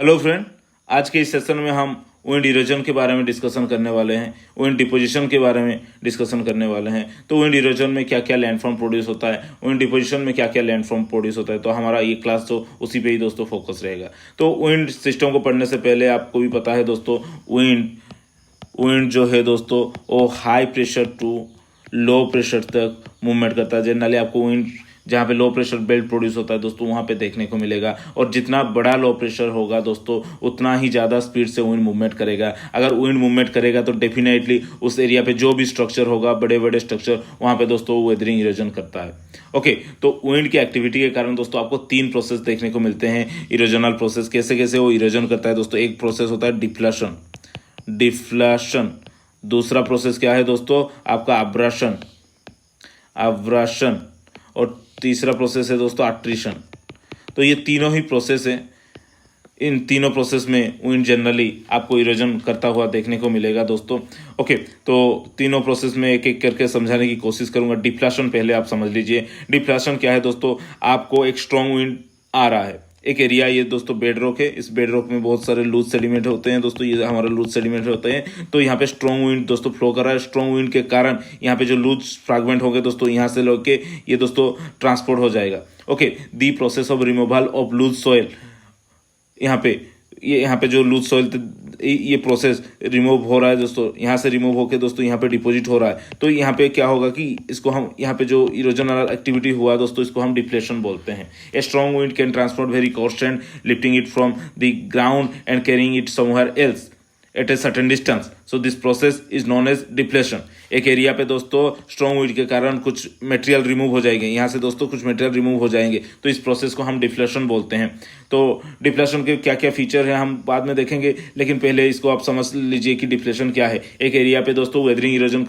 Hello friend, आज के इस सेशन में हम विंड इरोजन के बारे में डिस्कशन करने वाले हैं। विंड डिपोजिशन के बारे में डिस्कशन करने वाले हैं। तो विंड इरोजन में क्या क्या लैंडफॉर्म प्रोड्यूस होता है, विंड डिपोजिशन में क्या क्या लैंडफॉर्म प्रोड्यूस होता है, तो हमारा ये क्लास तो उसी पे ही दोस्तों फोकस रहेगा। तो विंड सिस्टम को पढ़ने से पहले आपको भी पता है दोस्तों, विंड विंड जो है दोस्तों वो high pressure to low pressure तक मूवमेंट करता है। जनरली आपको विंड जहाँ पे लो प्रेशर बेल्ट प्रोड्यूस होता है दोस्तों वहाँ पे देखने को मिलेगा, और जितना बड़ा लो प्रेशर होगा दोस्तों उतना ही ज़्यादा स्पीड से विंड मूवमेंट करेगा। अगर विंड मूवमेंट करेगा तो डेफिनेटली उस एरिया पे जो भी स्ट्रक्चर होगा, बड़े बड़े स्ट्रक्चर, वहाँ पे दोस्तों वेदरिंग इरोजन करता है। ओके, तो विंड की एक्टिविटी के कारण दोस्तों आपको 3 प्रोसेस देखने को मिलते हैं इरोजनल प्रोसेस। कैसे कैसे वो इरोजन करता है दोस्तों? एक प्रोसेस होता है डिफ्लेशन। डिफ्लेशन। दूसरा प्रोसेस क्या है दोस्तों? आपका अब्राशन। अब्राशन। और तीसरा प्रोसेस है दोस्तों अट्रिशन। तो ये तीनों ही प्रोसेस हैं। इन तीनों प्रोसेस में विंड जनरली आपको इरोजन करता हुआ देखने को मिलेगा दोस्तों। ओके, तो तीनों प्रोसेस में एक एक करके समझाने की कोशिश करूंगा। डिफ्लेशन पहले आप समझ लीजिए। डिफ्लेशन क्या है दोस्तों? आपको एक स्ट्रॉन्ग विंड आ रहा है, एक एरिया, ये दोस्तों बेड रॉक है। इस बेड रॉक में बहुत सारे लूज सेडिमेंट होते हैं दोस्तों, ये हमारे लूज सेडिमेंट होते हैं। तो यहाँ पे स्ट्रॉन्ग विंड दोस्तों फ्लो कर रहा है। स्ट्रॉन्ग विंड के कारण यहाँ पे जो लूज फ्रैगमेंट होंगे दोस्तों, यहाँ से लेके ये दोस्तों ट्रांसपोर्ट हो जाएगा। Okay, the process of removal of loose soil. यहाँ पे जो लूज सॉइल ये प्रोसेस रिमूव हो रहा है दोस्तों, यहाँ से रिमूव होकर दोस्तों यहाँ पे डिपॉजिट हो रहा है। तो यहाँ पे क्या होगा कि इसको हम, यहाँ पे जो इरोजनल एक्टिविटी हुआ दोस्तों, इसको हम डिफ्लेशन बोलते हैं। A strong wind can transport very constant, lifting it from the ground and carrying it somewhere else at a certain distance. So this process is known as deflation. एक area पे दोस्तों strong wind के कारण कुछ material remove हो जाएंगे, यहाँ से दोस्तों कुछ मटेरियल रिमूव हो जाएंगे, तो इस प्रोसेस को हम डिफ्लेशन बोलते हैं। तो डिफ्लेशन के क्या क्या फीचर हैं हम बाद में देखेंगे, लेकिन पहले इसको आप समझ लीजिए कि डिफ्लेशन क्या है। एक एरिया पे दोस्तों वेदरिंग इरोजन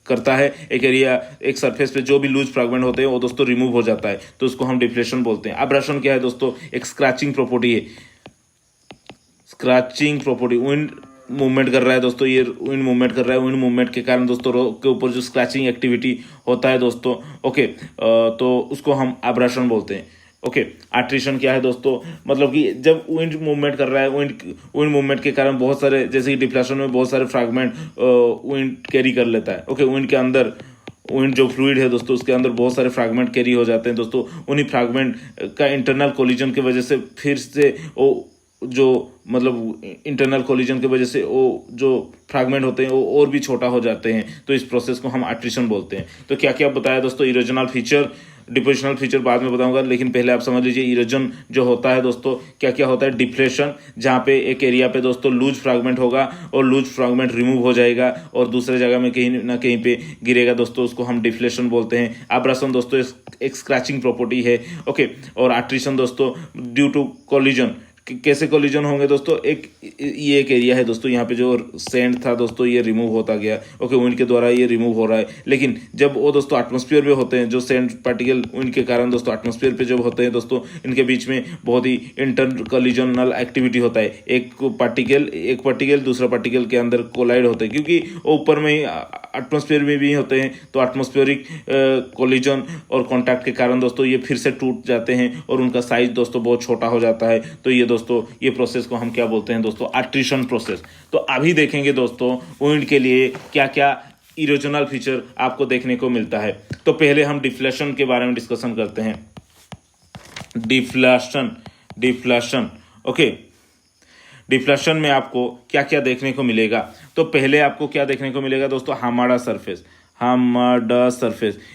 करता है। एक एरिया, एक सरफेस पे जो भी लूज फ्रैगमेंट होते हैं वो दोस्तों रिमूव हो जाता है, तो उसको हम डिफ्लेशन बोलते हैं। अब्राशन क्या है दोस्तों? एक स्क्रैचिंग प्रॉपर्टी है। स्क्रैचिंग प्रॉपर्टी, विंड मूवमेंट कर रहा है दोस्तों, ये विंड मूवमेंट कर रहा है, विंड मूवमेंट के कारण दोस्तों रॉक के ऊपर जो स्क्रैचिंग एक्टिविटी होता है दोस्तों, ओके, तो उसको हम अब्राशन बोलते हैं। ओके, आर्ट्रिशन क्या है दोस्तों? मतलब कि जब विंड मूवमेंट कर रहा है, विंड मूवमेंट के कारण बहुत सारे, जैसे कि डिफ्लेशन में बहुत सारे फ्रैगमेंट विंड कैरी कर लेता है। ओके, विंड के अंदर, विंड जो फ्लूइड है दोस्तों उसके अंदर बहुत सारे फ्रैगमेंट कैरी हो जाते हैं दोस्तों। उन्हीं फ्रैगमेंट का इंटरनल कोलिजन की वजह से फिर से वो जो, मतलब इंटरनल कोलिजन की वजह से वो जो फ्रैगमेंट होते हैं वो और भी छोटा हो जाते हैं, तो इस प्रोसेस को हम अट्रिशन बोलते हैं। तो क्या क्या बताया दोस्तों? इरोजनल फीचर, डिपोजिशनल फीचर बाद में बताऊंगा, लेकिन पहले आप समझ लीजिए इरोजन जो होता है दोस्तों क्या क्या होता है। डिफ्लेशन, जहाँ पे एक एरिया पे दोस्तों लूज फ्रैगमेंट होगा और लूज फ्रैगमेंट रिमूव हो जाएगा और दूसरे जगह में कहीं ना कहीं पे गिरेगा दोस्तों, उसको हम डिफ्लेशन बोलते हैं। अब्राशन दोस्तों एक स्क्रैचिंग प्रॉपर्टी है। ओके, और अट्रिशन दोस्तों ड्यू टू कोलिजन। कैसे कोलिजन होंगे दोस्तों? ये एक एरिया है दोस्तों, यहाँ पे जो सैंड था दोस्तों ये रिमूव होता गया। ओके, विंड के द्वारा ये रिमूव हो रहा है, लेकिन जब वो दोस्तों एटमॉस्फेयर में होते हैं, जो सैंड पार्टिकल विंड के कारण दोस्तों एटमॉस्फेयर पे जब होते हैं दोस्तों, इनके बीच में बहुत ही इंटर कोलिजनल एक्टिविटी होता है। एक पार्टिकल दूसरा पार्टिकल के अंदर कोलाइड होते हैं, क्योंकि वो ऊपर में एटमॉस्फेयर में भी होते हैं, तो एटमॉस्फेरिक कोलिजन और कॉन्टैक्ट के कारण दोस्तों ये फिर से टूट जाते हैं और उनका साइज दोस्तों बहुत छोटा हो जाता है। तो ये दोस्तों ये प्रोसेस को हम क्या बोलते हैं दोस्तों? Attrition process. तो अभी देखेंगे दोस्तों विंड के लिए क्या क्या इरोजनल फीचर आपको देखने को मिलता है। तो पहले हम डिफ्लेशन के बारे में डिस्कशन करते हैं। डिफ्लेशन। ओके, डिफ्लेशन में आपको क्या क्या देखने को मिलेगा? तो पहले आपको क्या देखने को मिलेगा दोस्तों? हमारा सरफेस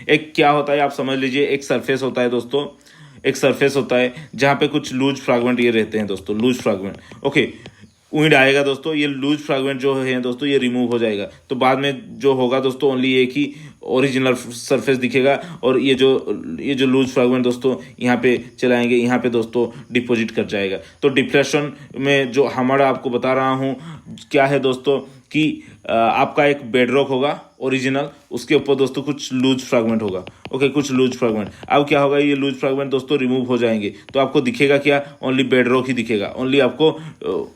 एक क्या होता है आप समझ लीजिए। एक सरफेस होता है दोस्तों, एक सरफेस होता है जहाँ पे कुछ लूज फ्रैगमेंट ये रहते हैं दोस्तों, लूज फ्रैगमेंट। ओके, विंड आएगा दोस्तों, ये लूज फ्रैगमेंट जो है दोस्तों ये रिमूव हो जाएगा, तो बाद में जो होगा दोस्तों ओनली एक ही ओरिजिनल सरफेस दिखेगा, और ये जो लूज फ्रैगमेंट दोस्तों यहाँ पे चलाएंगे, यहाँ पे दोस्तों डिपॉजिट कर जाएगा। तो डिफ्लेशन में जो हमारा आपको बता रहा हूँ क्या है दोस्तों, कि आपका एक बेडरॉक होगा ओरिजिनल, उसके ऊपर दोस्तों कुछ लूज फ्रैगमेंट होगा। ओके, कुछ लूज फ्रैगमेंट। अब क्या होगा, ये लूज फ्रैगमेंट दोस्तों रिमूव हो जाएंगे, तो आपको दिखेगा क्या, ओनली बेडरॉक ही दिखेगा, ओनली आपको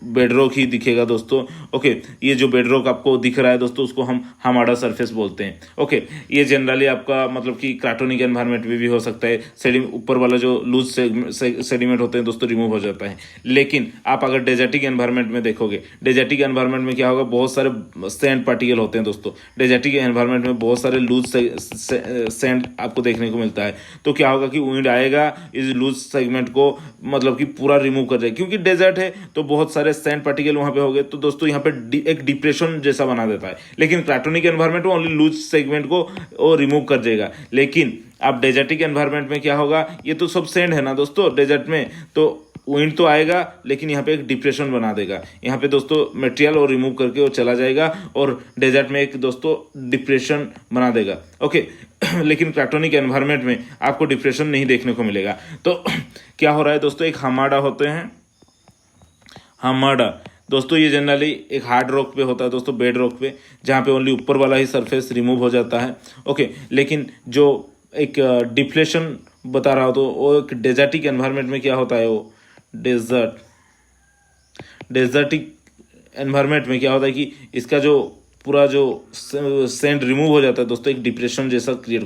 बेडरॉक ही दिखेगा दोस्तों। ओके, ये जो बेडरॉक आपको दिख रहा है दोस्तों, उसको हम हमारा सरफेस बोलते हैं। ओके, ये जनरली आपका मतलब कि क्राटोनिक एनवायरनमेंट में भी हो सकता है, ऊपर वाला जो लूज सेडिमेंट होते हैं दोस्तों रिमूव हो जाता है। लेकिन आप अगर डेजर्टिक एनवायरनमेंट में देखोगे, डेजर्टिक एनवायरनमेंट में क्या होगा, बहुत सारे सैंड पार्टिकल होते हैं दोस्तों। डेजर्टिक एनवायरनमेंट में बहुत सारे लूज सैंड आपको देखने को मिलता है। तो क्या होगा कि विंड आएगा, इस लूज सेगमेंट को मतलब कि पूरा रिमूव कर जाएगा, क्योंकि डेजर्ट है तो बहुत सारे सैंड पार्टिकल वहां पे हो गए, तो दोस्तों यहाँ पे एक डिप्रेशन जैसा बना देता है। लेकिन क्राटोनिक एनवायरनमेंट में ओनली लूज सेगमेंट को वो रिमूव कर देगा। लेकिन अब डेजर्टिक एनवायरनमेंट में क्या होगा, ये तो सब सैंड है ना दोस्तों डेजर्ट में, तो विंड तो आएगा लेकिन यहाँ पे एक डिप्रेशन बना देगा। यहाँ पे दोस्तों मटेरियल और रिमूव करके वो चला जाएगा और डेजर्ट में एक दोस्तों डिप्रेशन बना देगा। ओके लेकिन क्राटोनिक एनवायरनमेंट में आपको डिप्रेशन नहीं देखने को मिलेगा। तो क्या हो रहा है दोस्तों, एक हमाडा होते हैं, हमाडा दोस्तों ये जनरली एक हार्ड रॉक पे होता है दोस्तों, बेड रॉक पे, जहाँ पे ओनली ऊपर वाला ही सरफेस रिमूव हो जाता है। ओके, लेकिन जो एक डिप्लेशन बता रहा हो तो वो एक डेजर्टिक एनवायरनमेंट में क्या होता है, वो डेजर्टिक एनवायरनमेंट में क्या होता है कि इसका जो पूरा जो सैंड रिमूव हो जाता है दोस्तों, एक डिप्रेशन जैसा क्रिएट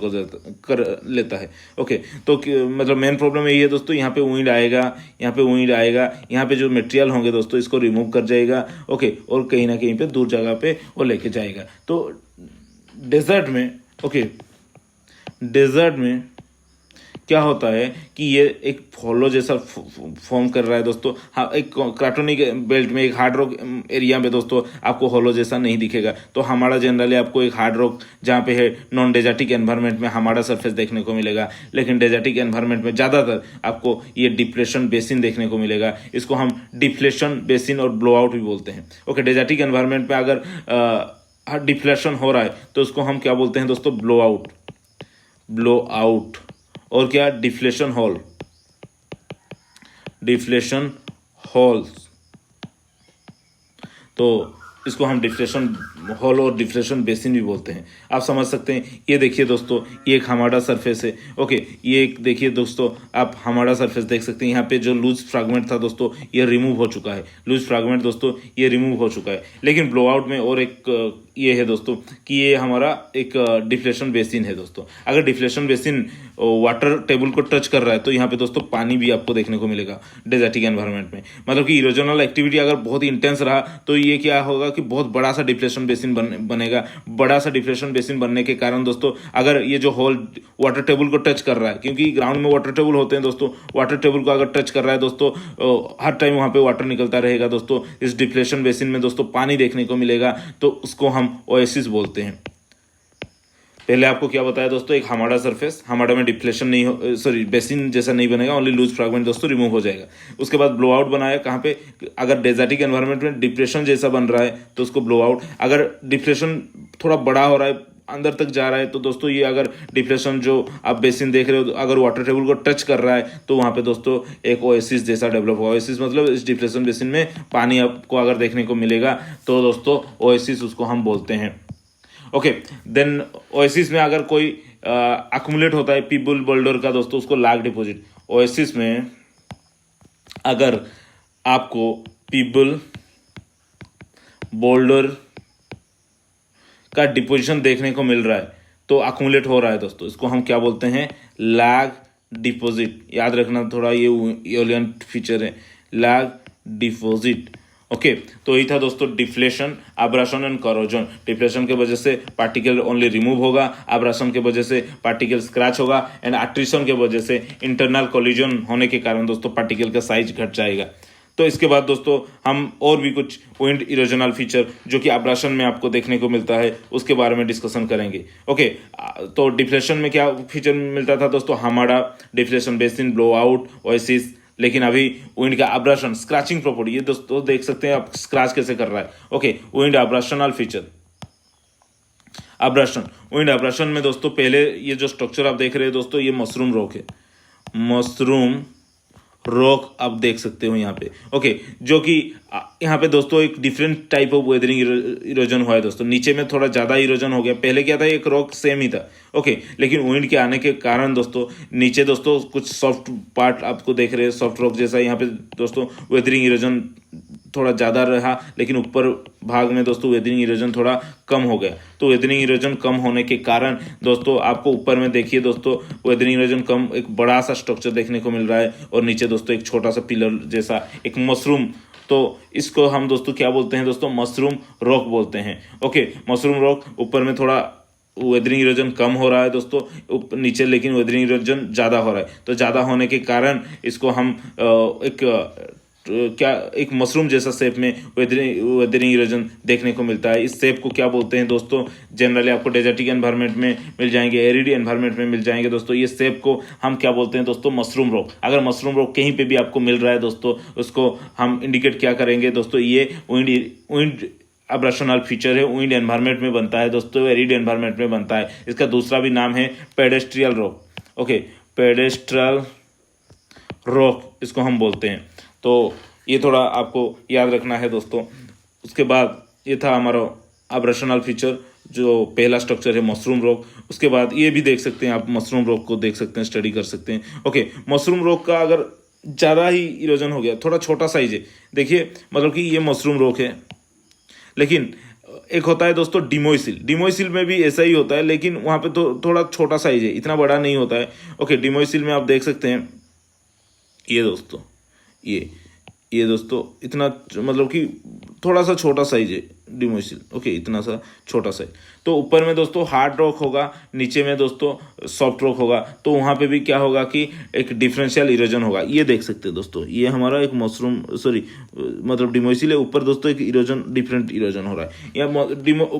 कर लेता है। ओके, तो मतलब मेन प्रॉब्लम यही है दोस्तों, यहाँ पे विंड आएगा, यहाँ पे विंड आएगा, यहाँ पे जो मटेरियल होंगे दोस्तों इसको रिमूव कर जाएगा। ओके, और कहीं ना कहीं पे दूर जगह पे वो लेके जाएगा। तो डेजर्ट में, ओके, डेजर्ट में क्या होता है कि ये एक फॉलो जैसा फॉर्म कर रहा है दोस्तों। हाँ, एक क्राटोनिक बेल्ट में एक हार्ड रॉक एरिया में दोस्तों आपको हॉलो जैसा नहीं दिखेगा। तो हमारा जनरली आपको एक हार्ड रॉक जहाँ पे है नॉन डेजर्टिक एनवायरनमेंट में हमारा सरफेस देखने को मिलेगा। लेकिन डेजर्टिक एनवायरनमेंट में ज़्यादातर आपको ये डिप्लेशन बेसिन देखने को मिलेगा। इसको हम डिप्लेशन बेसिन और ब्लो आउट भी बोलते हैं। ओके, डेजर्टिक एनवायरनमेंट में अगर डिप्लेशन हो रहा है तो उसको हम क्या बोलते हैं दोस्तों, ब्लो आउट, ब्लो आउट। और क्या, डिफ्लेशन हॉल, डिफ्लेशन हॉल्स। तो इसको हम डिफ्लेशन हॉल और डिफ्लेशन बेसिन भी बोलते हैं। आप समझ सकते हैं। ये देखिए दोस्तों, ये एक हमारा सरफेस है। ओके, ये एक देखिए दोस्तों, आप हमारा सरफेस देख सकते हैं। यहाँ पे जो लूज फ्रैगमेंट था दोस्तों ये रिमूव हो चुका है, लूज फ्रैगमेंट दोस्तों ये रिमूव हो चुका है। लेकिन ब्लो आउट में और एक ये है दोस्तों कि ये हमारा एक डिफ्लेशन बेसिन है दोस्तों। अगर डिफ्लेशन बेसिन वाटर टेबल को टच कर रहा है तो यहाँ पे दोस्तों पानी भी आपको देखने को मिलेगा डेजर्टिक एनवायरनमेंट में। मतलब कि इरोजनल एक्टिविटी अगर बहुत ही इंटेंस रहा तो ये क्या होगा कि बहुत बड़ा सा डिप्लेशन बेसिन बनेगा। बड़ा सा डिप्लेशन बेसिन बनने के कारण दोस्तों अगर ये जो होल वाटर टेबल को टच कर रहा है, क्योंकि ग्राउंड में वाटर टेबल होते हैं दोस्तों, वाटर टेबल को अगर टच कर रहा है दोस्तों हर टाइम वहाँ पे वाटर निकलता रहेगा दोस्तों। इस डिप्लेशन बेसिन में दोस्तों पानी देखने को मिलेगा, तो उसको हम ओएसिस बोलते हैं। पहले आपको क्या बताया दोस्तों, एक हमारा सरफेस, हमारा में डिप्लेशन नहीं हो, सॉरी बेसिन जैसा नहीं बनेगा, ओनली लूज फ्रैगमेंट दोस्तों रिमूव हो जाएगा। उसके बाद ब्लो आउट बनाया, कहाँ पे, अगर डेजर्टिक एनवायरनमेंट में डिप्रेशन जैसा बन रहा है तो उसको ब्लो आउट। अगर डिप्रेशन थोड़ा बड़ा हो रहा है, अंदर तक जा रहा है, तो दोस्तों ये अगर डिप्रेशन जो आप बेसिन देख रहे हो अगर वाटर टेबल को टच कर रहा है तो वहाँ पे दोस्तों एक ओएसिस जैसा डेवलप होगा। ओएसिस मतलब इस डिप्रेशन बेसिन में पानी आपको अगर देखने को मिलेगा तो दोस्तों ओएसिस उसको हम बोलते हैं। ओके, देन ओएसिस में अगर कोई अक्यूमुलेट होता है पीबल बोल्डर का दोस्तों, उसको लाग डिपॉजिट। ओएसिस में अगर आपको पीबल बोल्डर का डिपोजिशन देखने को मिल रहा है तो अक्यूमुलेट हो रहा है दोस्तों, इसको हम क्या बोलते हैं, लैग डिपॉजिट। याद रखना थोड़ा, ये एलियन फीचर है, लैग डिपॉजिट। ओके, तो यही था दोस्तों deflation, abrasion and corrosion. Deflation के वजह से पार्टिकल ओनली रिमूव होगा, अब्राशन के वजह से पार्टिकल स्क्रैच होगा, एंड अट्रिशन के वजह से इंटरनल कोलिजन होने के कारण दोस्तों पार्टिकल का साइज घट जाएगा। तो इसके बाद दोस्तों हम और भी कुछ विंड इरोजनल फीचर जो कि अब्राशन में आपको देखने को मिलता है उसके बारे में डिस्कशन करेंगे। ओके, तो डिफ्लेशन में क्या फीचर मिलता था दोस्तों, हमारा deflation basin, blow out, oasis. लेकिन अभी विंड का अब्राशन, स्क्रैचिंग प्रॉपर्टी, ये दोस्तों देख सकते हैं आप स्क्रैच कैसे कर रहा है। Okay, wind अब्राशनल feature, abrasion, wind abrasion में दोस्तों पहले ये जो स्ट्रक्चर आप देख रहे हैं दोस्तों, ये मशरूम रॉक है, मशरूम रॉक आप देख सकते हो यहाँ पे। ओके, जो कि यहाँ पे दोस्तों एक different type of weathering erosion हुआ है दोस्तों। नीचे में थोड़ा ज़्यादा इरोजन हो गया, पहले क्या था एक रॉक सेम ही था। ओके, लेकिन विंड के आने के कारण दोस्तों नीचे दोस्तों कुछ सॉफ्ट पार्ट आपको देख रहे हैं, सॉफ्ट रॉक जैसा। यहाँ पे दोस्तों वेदरिंग इरोजन थोड़ा ज़्यादा रहा, लेकिन ऊपर भाग में दोस्तों वेदरिंग इरोजन थोड़ा कम हो गया। तो वेदरिंग इरोजन कम होने के कारण दोस्तों आपको ऊपर में देखिए दोस्तों वेदरिंग इरोजन कम, एक बड़ा सा स्ट्रक्चर देखने को मिल रहा है, और नीचे दोस्तों एक छोटा सा पिलर जैसा एक मशरूम। तो इसको हम दोस्तों क्या बोलते हैं दोस्तों, मशरूम रॉक बोलते हैं। ओके, मशरूम रॉक, ऊपर में थोड़ा वेदरिंग इरोजन कम हो रहा है दोस्तों, नीचे लेकिन वेदरिंग इरोजन ज़्यादा हो रहा है। तो ज़्यादा होने के कारण इसको हम एक मशरूम जैसा शेप में वेदरिंग इरोजन देखने को मिलता है। इस शेप को क्या बोलते हैं दोस्तों, जनरली आपको डेजर्टिक एनवायरनमेंट में मिल जाएंगे, एरिड एनवायरनमेंट में मिल जाएंगे दोस्तों। ये शेप को हम क्या बोलते हैं दोस्तों, मशरूम रॉक। अगर मशरूम रॉक कहीं पे भी आपको मिल रहा है दोस्तों, उसको हम इंडिकेट क्या करेंगे दोस्तों, ये विंड अब्रेशनल फीचर है, विंड एनवायरनमेंट में बनता है दोस्तों, एरिड एनवायरनमेंट में बनता है। इसका दूसरा भी नाम है पेडेस्ट्रियल रॉक। ओके, पेडेस्ट्रियल रॉक इसको हम बोलते हैं। तो ये थोड़ा आपको याद रखना है दोस्तों। उसके बाद ये था हमारा अब्रेशनल फीचर, जो पहला स्ट्रक्चर है मशरूम रॉक। उसके बाद ये भी देख सकते हैं आप, मशरूम रॉक को देख सकते हैं, स्टडी कर सकते हैं। ओके, मशरूम रॉक का अगर ज़्यादा ही इरोजन हो गया, थोड़ा छोटा साइज है, देखिए मतलब कि ये मशरूम रॉक है, लेकिन एक होता है दोस्तों डिमोइसिल। डिमोइसिल में भी ऐसा ही होता है, लेकिन वहाँ पे तो थोड़ा छोटा साइज है, इतना बड़ा नहीं होता है। ओके, डिमोइसिल में आप देख सकते हैं ये दोस्तों, ये दोस्तों इतना मतलब कि थोड़ा सा छोटा साइज है डिमोइसिल। ओके, इतना सा छोटा साइज। तो ऊपर में दोस्तों हार्ड रॉक होगा, नीचे में दोस्तों सॉफ्ट रॉक होगा। तो वहाँ पे भी क्या होगा कि एक डिफरेंशियल इरोजन होगा। ये देख सकते हैं दोस्तों, ये हमारा एक मतलब डिमोइसिल है, ऊपर दोस्तों एक इरोजन, डिफरेंट इरोजन हो रहा है। या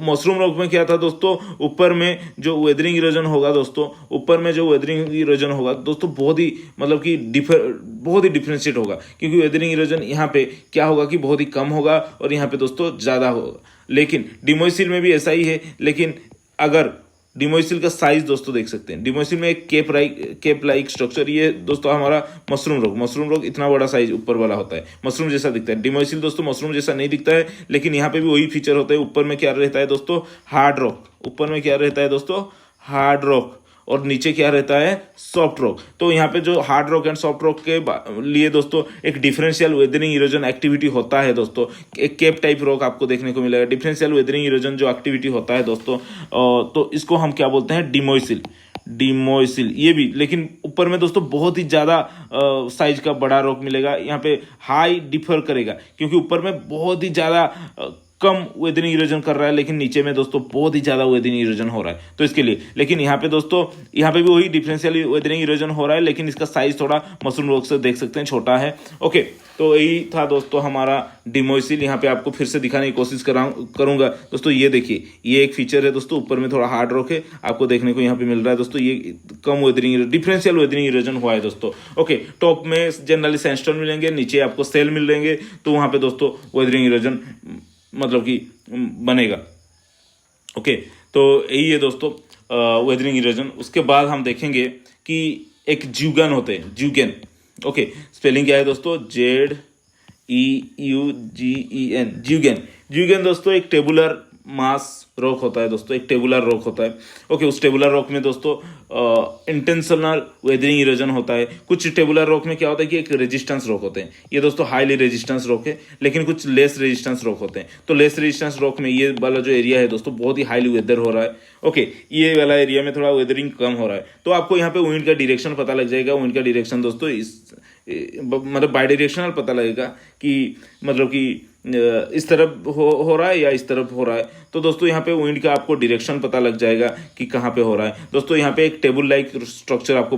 मशरूम रॉक में क्या था दोस्तों, ऊपर में जो वेदरिंग इरोजन होगा दोस्तों, ऊपर में जो वेदरिंग इरोजन होगा दोस्तों बहुत ही मतलब कि बहुत ही डिफरेंशिएट होगा, क्योंकि वेदरिंग इरोजन यहाँ पे क्या होगा कि बहुत ही कम होगा, और यहाँ पे दोस्तों ज़्यादा होगा। लेकिन डिमोइसिल में भी ऐसा ही है, लेकिन अगर डिमोइसिल का साइज दोस्तों देख सकते हैं, डिमोइसिल में एक केप लाइक स्ट्रक्चर, ये दोस्तों हमारा मशरूम रॉक इतना बड़ा साइज ऊपर वाला होता है, मशरूम जैसा दिखता है। डिमोइसिल दोस्तों मशरूम जैसा नहीं दिखता है, लेकिन यहाँ पे भी वही फीचर होता है। ऊपर में क्या रहता है दोस्तों, हार्ड रॉक। ऊपर में क्या रहता है दोस्तों, हार्ड रॉक, और नीचे क्या रहता है, सॉफ्ट रॉक। तो यहाँ पे जो hard rock and soft rock के लिए दोस्तों एक डिफरेंशियल वेदरिंग इरोजन एक्टिविटी होता है दोस्तों। एक केप टाइप रॉक आपको देखने को मिलेगा। डिफरेंशियल वेदरिंग इरोजन जो एक्टिविटी होता है दोस्तों, तो इसको हम क्या बोलते हैं, डिमोइसिल। ये भी, लेकिन ऊपर में दोस्तों बहुत ही ज़्यादा साइज का बड़ा रॉक मिलेगा। यहाँ पे हाई डिफर करेगा, क्योंकि ऊपर में बहुत ही ज़्यादा कम वेदरिंग इरोजन कर रहा है, लेकिन नीचे में दोस्तों बहुत ही ज़्यादा वेदरिंग इरोजन हो रहा है। तो इसके लिए, लेकिन यहाँ पे दोस्तों यहाँ पे भी वही डिफरेंशियल वेदरिंग इरोजन हो रहा है, लेकिन इसका साइज थोड़ा मशरूम रॉक से देख सकते हैं छोटा है। ओके, तो यही था दोस्तों हमारा डिमोइसिल। यहाँ पे आपको फिर से दिखाने की कोशिश करूँगा दोस्तों। ये देखिए, ये एक फीचर है दोस्तों, ऊपर में थोड़ा हार्ड रॉक है, आपको देखने को यहाँ पे मिल रहा है दोस्तों। ये कम वेदरिंग, डिफरेंशियल वेदरिंग इरोजन हुआ है दोस्तों। ओके, टॉप में जनरली सैंडस्टोन मिलेंगे, नीचे आपको सेल मिल लेंगे, तो वहाँ पे दोस्तों वेदरिंग इरोजन मतलब कि बनेगा। ओके, तो यही है दोस्तों वेदरिंग इरोजन। उसके बाद हम देखेंगे कि एक ज्यूगन होते हैं, ज्यूगन। ओके, स्पेलिंग क्या है दोस्तों, ZEUGEN, ज्यूगन दोस्तों एक टेबुलर मास रॉक होता है दोस्तों, एक टेबुलर रॉक होता है। ओके, उस टेबुलर रॉक में दोस्तों इंटेंशनल वेदरिंग इरोजन होता है। कुछ टेबुलर रॉक में क्या होता है कि एक रेजिस्टेंस रॉक होते हैं, ये दोस्तों हाईली रेजिस्टेंस रॉक है, लेकिन कुछ लेस रेजिस्टेंस रॉक होते हैं। तो लेस रेजिस्टेंस रॉक में ये वाला जो एरिया है दोस्तों बहुत ही हाईली वेदर हो रहा है। ओके, ये वाला एरिया में थोड़ा वेदरिंग कम हो रहा है। तो आपको यहाँ पे विंड का डायरेक्शन पता लग जाएगा। विंड का डायरेक्शन दोस्तों मतलब बाई डायरेक्शनल पता लगेगा कि मतलब कि इस तरफ हो रहा है या इस तरफ हो रहा है। तो दोस्तों यहाँ पे विंड का आपको डायरेक्शन पता लग जाएगा कि कहाँ पे हो रहा है। दोस्तों यहाँ पे एक टेबल लाइक स्ट्रक्चर आपको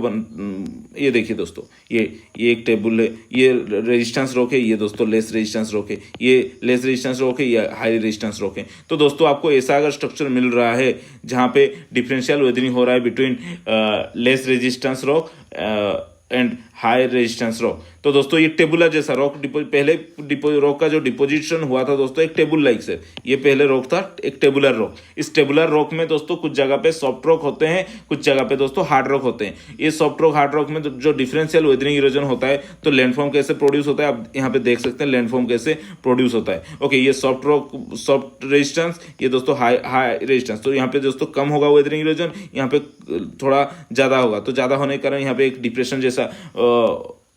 ये देखिए दोस्तों, ये एक टेबल है, ये रेजिस्टेंस रॉक है, ये दोस्तों लेस रेजिस्टेंस रॉक है, ये लेस रेजिस्टेंस रॉक है, ये हाई रेजिस्टेंस रॉक है। तो दोस्तों आपको ऐसा अगर स्ट्रक्चर मिल रहा है जहाँ पे डिफरेंशियल वेदरिंग हो रहा है between less resistance rock and high resistance rock. तो दोस्तों ये टेबुलर जैसा रॉक पहले रॉक का जो डिपोजिशन हुआ था दोस्तों एक टेबुल लाइक से, ये पहले रॉक था एक टेबुलर रॉक। इस टेबुलर रॉक में दोस्तों कुछ जगह पे सॉफ्ट रॉक होते हैं, कुछ जगह पे दोस्तों हार्ड रॉक होते हैं। ये सॉफ्ट रॉक हार्ड रॉक में जो डिफरेंशियल वेदरिंग इरोजन होता है, तो लैंडफॉर्म कैसे प्रोड्यूस होता है आप यहाँ पे देख सकते हैं, लैंडफॉर्म कैसे प्रोड्यूस होता है। ओके, ये सॉफ्ट रॉक सॉफ्ट रेजिस्टेंस, ये दोस्तों हाई रेजिस्टेंस। तो यहाँ पे दोस्तों कम होगा वेदरिंग इरोजन, यहाँ पे थोड़ा ज्यादा होगा। तो ज्यादा होने के कारण यहाँ पे एक डिप्रेशन जैसा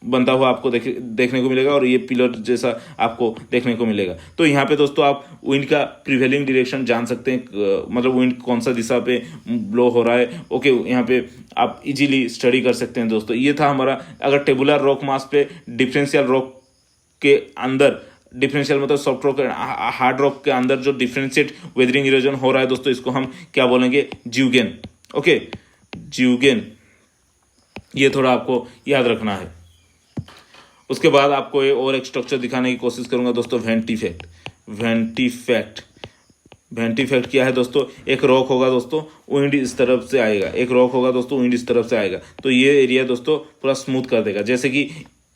बनता हुआ आपको देखने को मिलेगा, और ये पिलर जैसा आपको देखने को मिलेगा। तो यहाँ पे दोस्तों आप विंड का प्रिवेलिंग डायरेक्शन जान सकते हैं, मतलब विंड कौन सा दिशा पे ब्लो हो रहा है। ओके, यहाँ पे आप इजीली स्टडी कर सकते हैं दोस्तों। ये था हमारा, अगर टेबुलर रॉक मास पे डिफरेंशियल रॉक के अंदर, डिफरेंशियल मतलब सॉफ्ट रॉक हार्ड रॉक के अंदर जो डिफरेंशिएट वेदरिंग इरोजन हो रहा है दोस्तों, इसको हम क्या बोलेंगे, ज़्यूगेन। ओके, ज़्यूगेन, ये थोड़ा आपको याद रखना है। उसके बाद आपको और एक स्ट्रक्चर दिखाने की कोशिश करूंगा दोस्तों, वेंटिफैक्ट। वेंटिफैक्ट क्या है दोस्तों, एक रॉक होगा दोस्तों, विंड इस तरफ से आएगा, एक रॉक होगा दोस्तों, विंड इस तरफ से आएगा, तो ये एरिया दोस्तों पूरा स्मूथ कर देगा। जैसे कि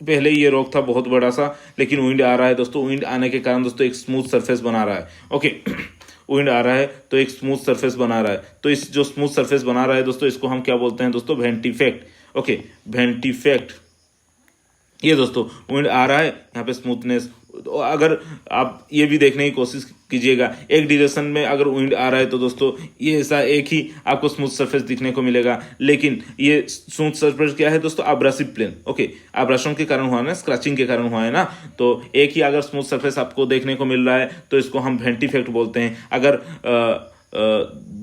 पहले ये रॉक था बहुत बड़ा सा, लेकिन विंड आ रहा है दोस्तों, विंड आने के कारण दोस्तों एक स्मूथ सरफेस बना रहा है। ओके, विंड आ रहा है तो एक स्मूथ सरफेस बना रहा है, तो इस जो स्मूथ सरफेस बना रहा है दोस्तों, इसको हम क्या बोलते हैं दोस्तों, वेंटिफैक्ट। ओके, वेंटिफैक्ट, ये दोस्तों विंड आ रहा है, यहाँ पे स्मूथनेस। तो अगर आप ये भी देखने की कोशिश कीजिएगा, एक डायरेक्शन में अगर विंड आ रहा है तो दोस्तों ये ऐसा एक ही आपको स्मूथ सरफेस दिखने को मिलेगा, लेकिन ये स्मूथ सरफेस क्या है दोस्तों, अब्रासिव प्लेन। ओके, अब्राशन के कारण हुआ ना, स्क्रैचिंग के कारण हुआ है ना, तो एक ही अगर स्मूथ सरफेस आपको देखने को मिल रहा है तो इसको हम वेंटिफैक्ट बोलते हैं। अगर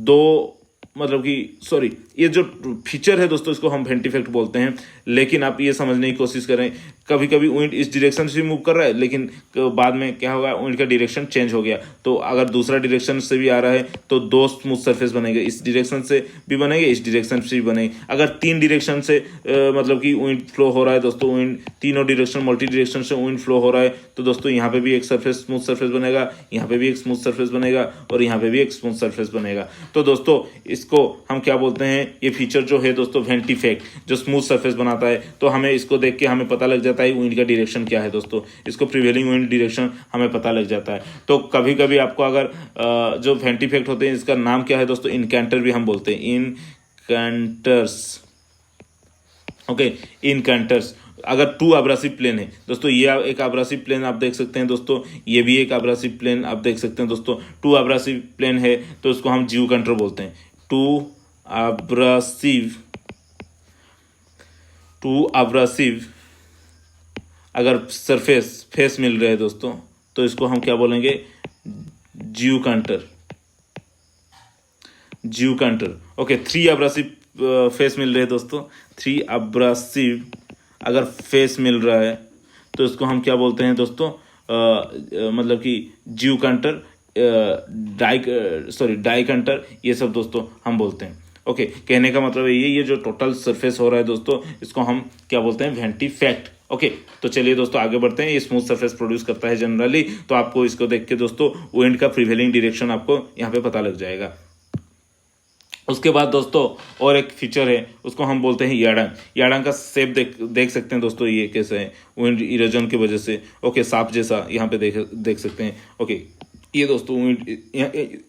दो मतलब कि सॉरी, ये जो फीचर है दोस्तों इसको हम वेंटिफैक्ट बोलते हैं। लेकिन आप ये समझने की कोशिश करें, कभी कभी विंड इस डायरेक्शन से मूव कर रहा है, लेकिन बाद में क्या होगा, विंड का डायरेक्शन चेंज हो गया। तो अगर दूसरा डायरेक्शन से भी आ रहा है तो दो स्मूथ सरफेस बनेंगे, इस डायरेक्शन से भी बनेंगे, इस डायरेक्शन से भी बनेंगे। अगर तीन डायरेक्शन से मतलब कि विंड फ्लो हो रहा है दोस्तों, विंड तीनों डायरेक्शन मल्टी डायरेक्शन से विंड फ्लो हो रहा है, तो दोस्तों यहाँ पे भी एक सरफेस स्मूथ सरफेस बनेगा, यहाँ पे भी एक स्मूथ सरफेस बनेगा, और यहाँ पे भी एक स्मूथ सरफेस बनेगा। तो दोस्तों इसको हम क्या बोलते हैं, ये फीचर जो है दोस्तों वेंटिफैक्ट, जो स्मूथ सरफेस बनाता है। तो हमें इसको देख के हमें पता लग जाता है विंड का डायरेक्शन क्या है दोस्तों, इसको प्रिवेलिंग विंड डायरेक्शन हमें पता लग जाता है। तो कभी कभी आपको अगर जो वेंटिफैक्ट होते हैं, इसका नाम क्या है दोस्तों, इनकैंटर भी हम बोलते हैं, इनकैंटर्स। ओके, इनकैंटर्स। अगर टू अब्रासिव प्लेन है दोस्तों, ये एक अब्रासिव प्लेन आप देख सकते हैं दोस्तों, ये भी एक अब्रासिव प्लेन आप देख सकते हैं दोस्तों। टू अब्रासिव प्लेन है तो इसको हम ज़्यूगेंटर बोलते हैं, टू अब्रासिव अगर सरफेस फेस मिल रहे हैं दोस्तों, तो इसको हम क्या बोलेंगे, ज़्यूगेंटर। ओके, थ्री अब्रासिव फेस मिल रहे हैं दोस्तों, थ्री अब्रासिव अगर फेस मिल रहा है तो इसको हम क्या बोलते हैं दोस्तों, मतलब कि ज़्यूगेंटर, डाइकेंटर, ये सब दोस्तों हम बोलते हैं। ओके, कहने का मतलब है ये जो टोटल सरफेस हो रहा है दोस्तों, इसको हम क्या बोलते हैं, वेंटिफैक्ट। ओके, तो चलिए दोस्तों आगे बढ़ते हैं। ये स्मूथ सरफेस प्रोड्यूस करता है जनरली, तो आपको इसको देख के दोस्तों विंड का प्रिवेलिंग डायरेक्शन आपको यहाँ पे पता लग जाएगा। उसके बाद दोस्तों और एक फीचर है, उसको हम बोलते हैं याडांग। याडांग का शेप देख सकते हैं दोस्तों, ये कैसे है, विंड इरोजन की वजह से। ओके, सांप जैसा यहाँ पे देख सकते हैं। ओके, ये दोस्तों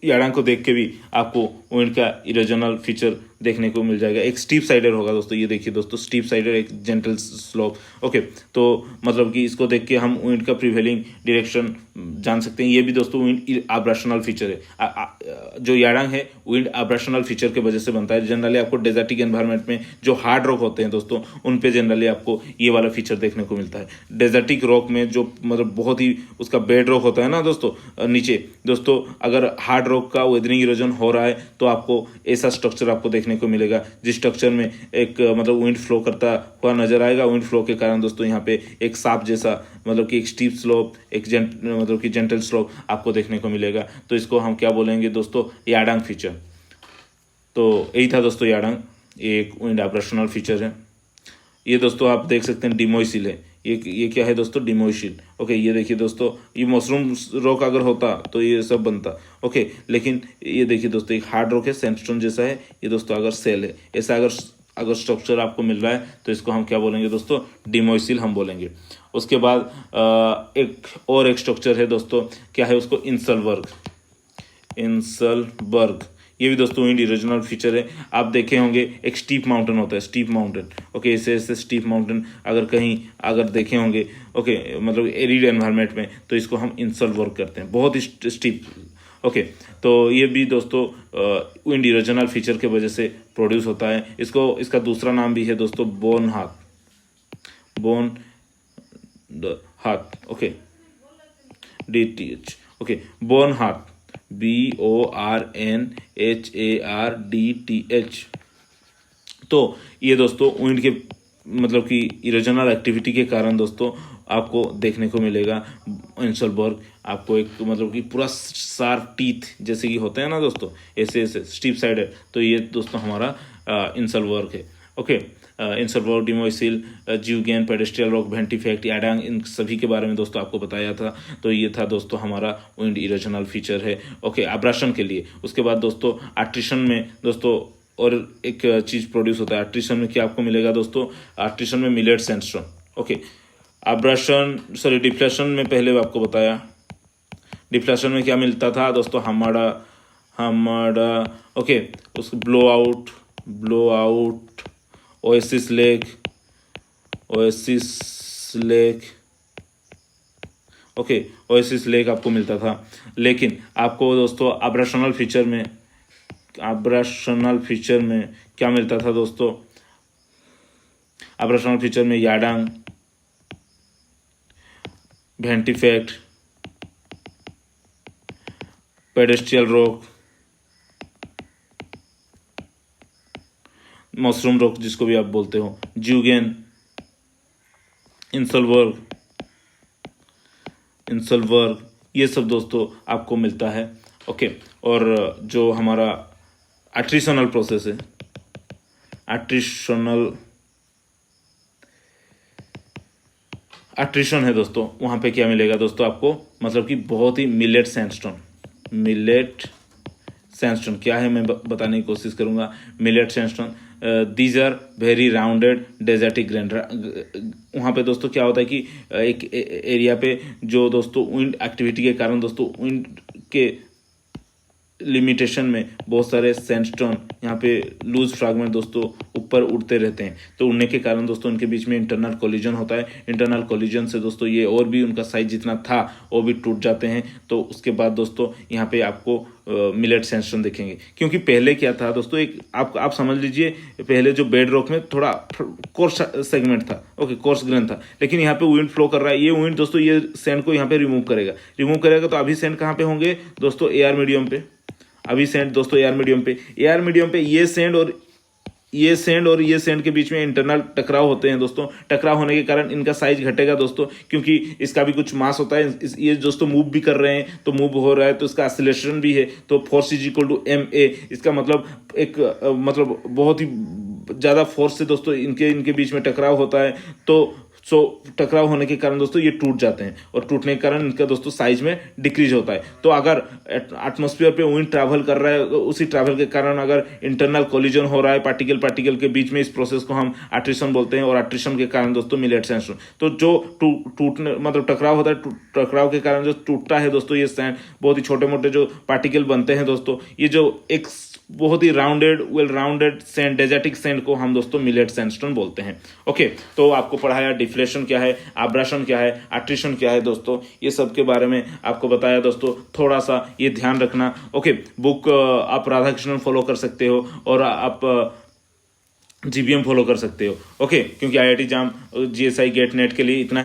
याडांग को देख के भी आपको विंड का इरोजनल फीचर देखने को मिल जाएगा। एक स्टीप साइडर होगा दोस्तों, ये देखिए दोस्तों, स्टीप साइडर, एक जेंटल स्लोप। ओके, तो मतलब कि इसको देख के हम विंड का प्रिवेलिंग डायरेक्शन जान सकते हैं। ये भी दोस्तों विंड आब्रेशनल फीचर है। जो याडांग है विंड आब्रेशनल फीचर की वजह से बनता है। जनरली आपको डेजर्टिक एनवायरनमेंट में जो हार्ड रॉक होते हैं दोस्तों, उन पे जनरली आपको ये वाला फीचर देखने को मिलता है। डेजर्टिक रॉक में जो मतलब बहुत ही उसका बेड रॉक होता है ना दोस्तों, नीचे दोस्तों, अगर हार्ड रॉक का वेदरिंग इरोजन हो रहा है तो आपको ऐसा स्ट्रक्चर आपको देखने को मिलेगा, जिस स्ट्रक्चर में एक मतलब विंड फ्लो करता हुआ नजर आएगा। विंड फ्लो के कारण दोस्तों यहाँ पे एक सांप जैसा, मतलब कि एक स्टीप स्लोप, एक मतलब कि जेंटल स्लोप आपको देखने को मिलेगा। तो इसको हम क्या बोलेंगे दोस्तों, याडांग फीचर। तो यही था दोस्तों याडांग, एक विंड आब्रेशनल फीचर है। ये दोस्तों आप देख सकते हैं डिमोइसिल है, ये क्या है दोस्तों, डिमोइसिल। ओके, ये देखिए दोस्तों, ये मशरूम रॉक अगर होता तो ये सब बनता। ओके, लेकिन ये देखिए दोस्तों, एक हार्ड रॉक है, सैंडस्टोन जैसा है, ये दोस्तों अगर सेल है, ऐसा अगर अगर स्ट्रक्चर आपको मिल रहा है तो इसको हम क्या बोलेंगे दोस्तों, डिमोइसिल हम बोलेंगे। उसके बाद एक स्ट्रक्चर है दोस्तों, क्या है उसको, इंसलबर्ग। ये भी दोस्तों विंड इरोजनल फीचर है। आप देखे होंगे एक स्टीप माउंटेन होता है, स्टीप माउंटेन, ओके, ऐसे स्टीप माउंटेन अगर देखे होंगे, ओके, मतलब एरिड एनवायरनमेंट में, तो इसको हम इंसलबर्ग करते हैं, बहुत ही स्टीप, ओके। तो ये भी दोस्तों विंड इरोजनल फीचर के वजह से प्रोड्यूस होता है। इसका दूसरा नाम भी है दोस्तों बोन हाथ, ओके, DTH, ओके, बोन हाथ, BORNHARDTH। तो ये दोस्तों विंड के मतलब कि इरोजनल एक्टिविटी के कारण दोस्तों आपको देखने को मिलेगा इंसलबर्ग। आपको एक मतलब कि पूरा शार्प टीथ जैसे कि होते हैं ना दोस्तों, ऐसे स्टीप साइड है, तो ये दोस्तों हमारा इंसलबर्ग है, ओके। इंसलबर्ग, डिमोइसिल, ज्यूगेन, पेडेस्ट्रियल रॉक, वेंटिफेक्ट, याडांग, इन सभी के बारे में दोस्तों आपको बताया था। तो ये था दोस्तों हमारा विंड इरोजनल फीचर है, ओके, आब्राशन के लिए। उसके बाद दोस्तों आर्टिशन में दोस्तों और एक चीज़ प्रोड्यूस होता है आर्टिशन में, क्या आपको मिलेगा दोस्तों, आर्टिशन में मिलेट सैंडस्टोन, ओके। डिफ्लेशन में पहले आपको बताया, डिफ्लेशन में क्या मिलता था दोस्तों, हमारा ओके, उसको blow out, oasis lake, okay, oasis lake आपको मिलता था। लेकिन आपको दोस्तों आब्राशनल फीचर में क्या मिलता था दोस्तों, आब्राशनल फीचर में याडांग, वेंटिफेक्ट, पेडेस्ट्रियल रॉक, मशरूम रॉक जिसको भी आप बोलते हो, ज्यूगेन, इंसलबर्ग, ये सब दोस्तों आपको मिलता है, ओके। और जो हमारा आर्टिशनल प्रोसेस है, आर्टिशन है दोस्तों, वहाँ पे क्या मिलेगा दोस्तों आपको, मतलब कि बहुत ही मिलेट सैंडस्टोन क्या है मैं बताने की कोशिश करूँगा। Millet sandstone, these are very rounded desertic grain. वहाँ पे दोस्तों क्या होता है कि एक एरिया पे जो दोस्तों विंड एक्टिविटी के कारण दोस्तों विंड के लिमिटेशन में बहुत सारे सैंडस्टोन यहाँ पे लूज फ्रैगमेंट दोस्तों ऊपर उड़ते रहते हैं। तो उड़ने के कारण दोस्तों उनके बीच में इंटरनल कोलिजन होता है। इंटरनल कोलिजन से दोस्तों ये और भी उनका साइज जितना था वो भी टूट जाते हैं। तो उसके बाद दोस्तों यहाँ पे आपको मिलेट सैंडस्टोन देखेंगे। क्योंकि पहले क्या था दोस्तों, एक आप समझ लीजिए, पहले जो बेड रॉक में थोड़ा कोर्स सेगमेंट था, ओके, कोर्स ग्रेन था। लेकिन यहाँ पे विंड फ्लो कर रहा है, ये विंड दोस्तों ये सैंड को यहाँ पे रिमूव करेगा। तो अभी सैंड कहाँ पे होंगे दोस्तों, एआर मीडियम पे। अभी सैंड दोस्तों एआर मीडियम पे ये सैंड और ये सैंड के बीच में इंटरनल टकराव होते हैं दोस्तों। टकराव होने के कारण इनका साइज घटेगा दोस्तों, क्योंकि इसका भी कुछ मास होता है। ये दोस्तों मूव भी कर रहे हैं, तो मूव हो रहा है तो इसका एक्सीलरेशन भी है। तो force is equal to ma। इसका मतलब मतलब बहुत ही ज़्यादा फोर्स से दोस्तों इनके बीच में टकराव होता है। तो टकराव होने के कारण दोस्तों ये टूट जाते हैं, और टूटने के कारण इनका दोस्तों साइज में डिक्रीज होता है। तो अगर एटमॉस्फेयर पे विंड ट्रैवल कर रहा है, तो उसी ट्रैवल के कारण अगर इंटरनल कोलिजन हो रहा है पार्टिकल के बीच में, इस प्रोसेस को हम आर्टिशन बोलते हैं। और आर्टिशन के कारण दोस्तों मिलेट सैंडस्टोन, तो जो टूटने मतलब टकराव होता है, टकराव के कारण जो टूटता है दोस्तों ये सैंड, बहुत ही छोटे मोटे जो पार्टिकल बनते हैं दोस्तों, ये जो एक बहुत ही well rounded sand, desertic sand को हम दोस्तों मिलेट सैंडस्टोन बोलते हैं। ओके, तो आपको पढ़ाया डिफ्लेशन क्या है, आब्राशन क्या है, आर्टिशन क्या है दोस्तों, ये सब के बारे में आपको बताया दोस्तों। थोड़ा सा ये ध्यान रखना। ओके, बुक आप राधाकृष्णन फॉलो कर सकते हो, और आप GBM फॉलो कर सकते हो। ओके, क्योंकि IIT JAM GSI GATE NET के लिए इतना